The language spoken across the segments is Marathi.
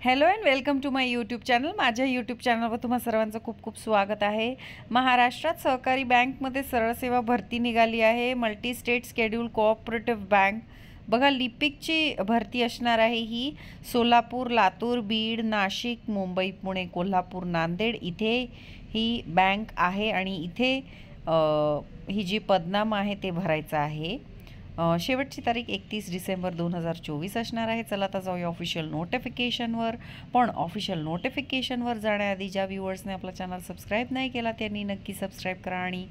Hello and welcome to my YouTube channel. माझ्या यूट्यूब चॅनलवर तुम्हा सर्वांचं खूप खूप स्वागत आहे। महाराष्ट्रात सहकारी बँकमध्ये सरळ सेवा भरती निघाली आहे। Multi state schedule cooperative bank बघा, लिपिकची भरती असणार आहे। ही सोलापूर, लातूर, बीड, नाशिक, मुंबई, पुणे, कोल्हापूर, नांदेड इथे ही बँक आहे आणि इथे ही जी पदनाम आहे ते भरायचं आहे। शेवटची तारीख 31 डिसेंबर 2024 असणार आहे। चला आता जाऊया ऑफिशियल नोटिफिकेशनवर। पण ऑफिशियल नोटिफिकेशनवर जाण्याआधी ज्या व्ह्यूअर्सने आपला चॅनल सबस्क्राईब नाही केला त्यांनी नक्की सबस्क्राईब करा आणि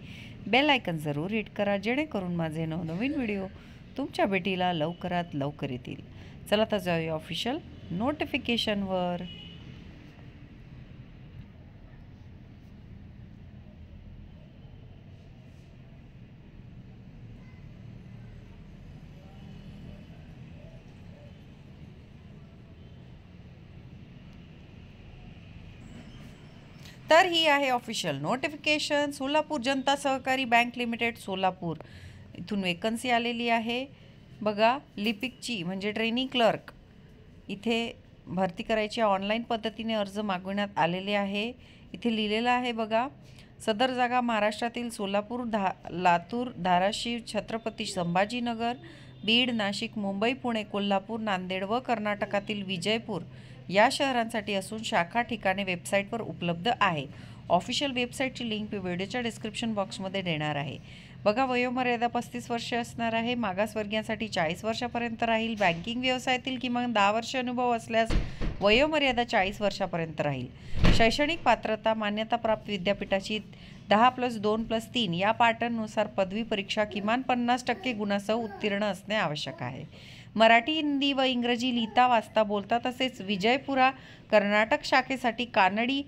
बेल आयकन जरूर हिट करा, जेणेकरून माझे नवनवीन व्हिडिओ तुमच्या भेटीला लवकरात लवकर येतील। चला आता जाऊया ऑफिशियल नोटिफिकेशनवर। तर ही आहे ऑफिशियल नोटिफिकेशन। सोलापूर जनता सहकारी बँक लिमिटेड सोलापूर इथून वेकन्सी आलेली आहे। बघा, लिपिकची म्हणजे ट्रेनी क्लर्क इथे भरती करायची ऑनलाईन पद्धतीने अर्ज मागवण्यात आलेले आहे। इथे लिहिलेलं आहे बघा, सदर जागा महाराष्ट्रातील सोलापूर, लातूर, धाराशिव, छत्रपती संभाजीनगर, बीड, नाशिक, मुंबई, पुणे, कोल्हापूर, नांदेड व कर्नाटकातील विजयपूर या शहरांसाठी असून शाखा ठिकाणे वेबसाईटवर उपलब्ध आहे। ऑफिशियल वेबसाईटची लिंक व्हिडिओच्या डिस्क्रिप्शन बॉक्समध्ये देणार आहे। बघा, वयोमर्यादा 35 वर्षे असणार आहे। मागासवर्गीयांसाठी 40 वर्षापर्यंत राहील। बँकिंग व्यवसायातील किमान 10 वर्ष अनुभव असल्यास वयोमर्यादा 40 वर्षापर्यंत राहील। शैक्षणिक पात्रता मान्यताप्राप्त विद्यापीठाची 10+2+3 या पॅटर्ननुसार पदवी परीक्षा किमान 50% गुणासह उत्तीर्ण असणे आवश्यक आहे। मराठी, हिंदी व इंग्रजी लिहिता वाचता बोलता, तसेच विजयपुरा कर्नाटक शाखेसाठी कानडी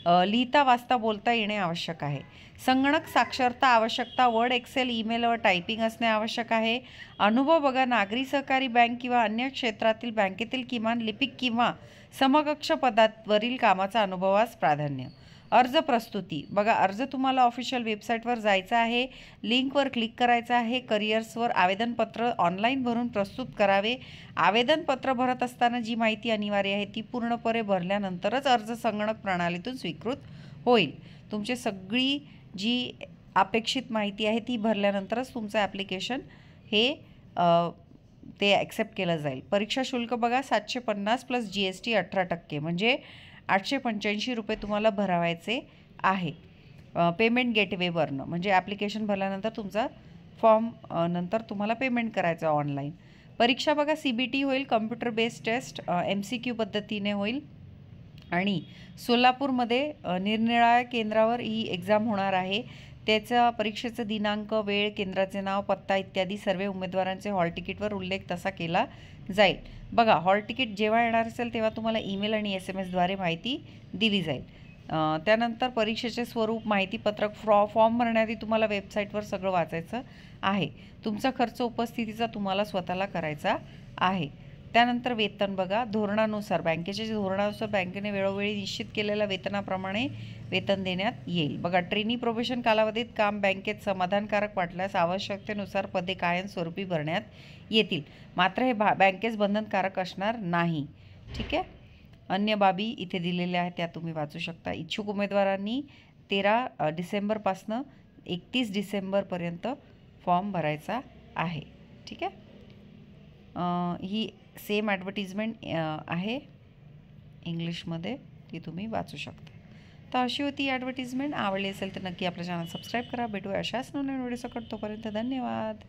लिहिता वाचता बोलता येणे आवश्यक आहे। संगणक साक्षरता आवश्यकता वर्ड, एक्सेल, ईमेल व टायपिंग असणे आवश्यक आहे। अनुभव बघा, नागरी सहकारी बँक किंवा अन्य क्षेत्रातील बँकेतील किमान लिपिक किंवा समकक्ष पदावरील कामाचा अनुभवास प्राधान्य। अर्ज प्रस्तुती बघा, अर्ज तुम्हाला ऑफिशियल वेबसाईटवर जायचं आहे, लिंकवर क्लिक करायचं आहे। करिअर्सवर आवेदनपत्र ऑनलाईन भरून प्रस्तुत करावे। आवेदनपत्र भरत असताना जी माहिती अनिवार्य आहे ती पूर्णपणे भरल्यानंतरच अर्ज संगणक प्रणालीतून स्वीकृत होईल। तुमची सगळी जी अपेक्षित माहिती आहे ती भरल्यानंतरच तुमचं ॲप्लिकेशन हे ते ॲक्सेप्ट केलं जाईल। परीक्षा शुल्क बघा, 750 + GST 18% म्हणजे 885 रुपये तुम्हाला भरावायचे आहे। पेमेंट गेटवेवरनं म्हणजे ॲप्लिकेशन भरल्यानंतर तुमचा फॉर्म नंतर तुम्हाला पेमेंट करायचं ऑनलाईन। परीक्षा बघा, CBT होईल, कम्प्युटर बेस्ड टेस्ट, MCQ पद्धतीने होईल आणि सोलापूरमध्ये निरनिराळ्या केंद्रावर ही एक्झाम होणार आहे। त्याचा परीक्षेचा दिनांक, वेळ, केंद्राचे नाव, पत्ता इत्यादी सर्व उमेदवारांचे हॉल तिकीटवर उल्लेख तसा केला जाईल। बघा, हॉल तिकीट जेव्हा येणार असेल तेव्हा तुम्हाला ईमेल आणि SMS द्वारे माहिती दिली जाईल। त्यानंतर परीक्षेचे स्वरूप, माहितीपत्रक, फॉर्म भरण्याआधी तुम्हाला वेबसाईटवर सगळं वाचायचं आहे। तुमचा खर्च उपस्थितीचा तुम्हाला स्वतःला करायचा आहे। त्यानंतर वेतन बघा, धोरणानुसार बँकेच्या धोरणानुसार बँकेने वेळोवेळी निश्चित केलेल्या वेतनाप्रमाणे वेतन देण्यात येईल। बघा, ट्रेनी प्रोबेशन कालावधीत काम बँकेत समाधानकारक वाटल्यास आवश्यकतेनुसार पदे कायमस्वरूपी भरण्यात येतील, मात्र हे बँकेस बंधनकारक असणार नाही। ठीक आहे। अन्य बाबी इथे दिलेल्या आहेत त्या तुम्ही वाचू शकता। इच्छुक उमेदवारांनी 13 डिसेंबरपासनं 31 डिसेंबरपर्यंत फॉर्म भरायचा आहे। ठीक आहे। ही सेम ॲडव्हर्टिजमेंट आहे इंग्लिशमध्ये, ती तुम्ही वाचू शकता। तर अशी होती ॲडव्हर्टिजमेंट। आवडली असेल तर नक्की आपलं चॅनल सबस्क्राईब करा। भेटूया अशाच नवीन व्हिडिओ सकट, तोपर्यंत धन्यवाद।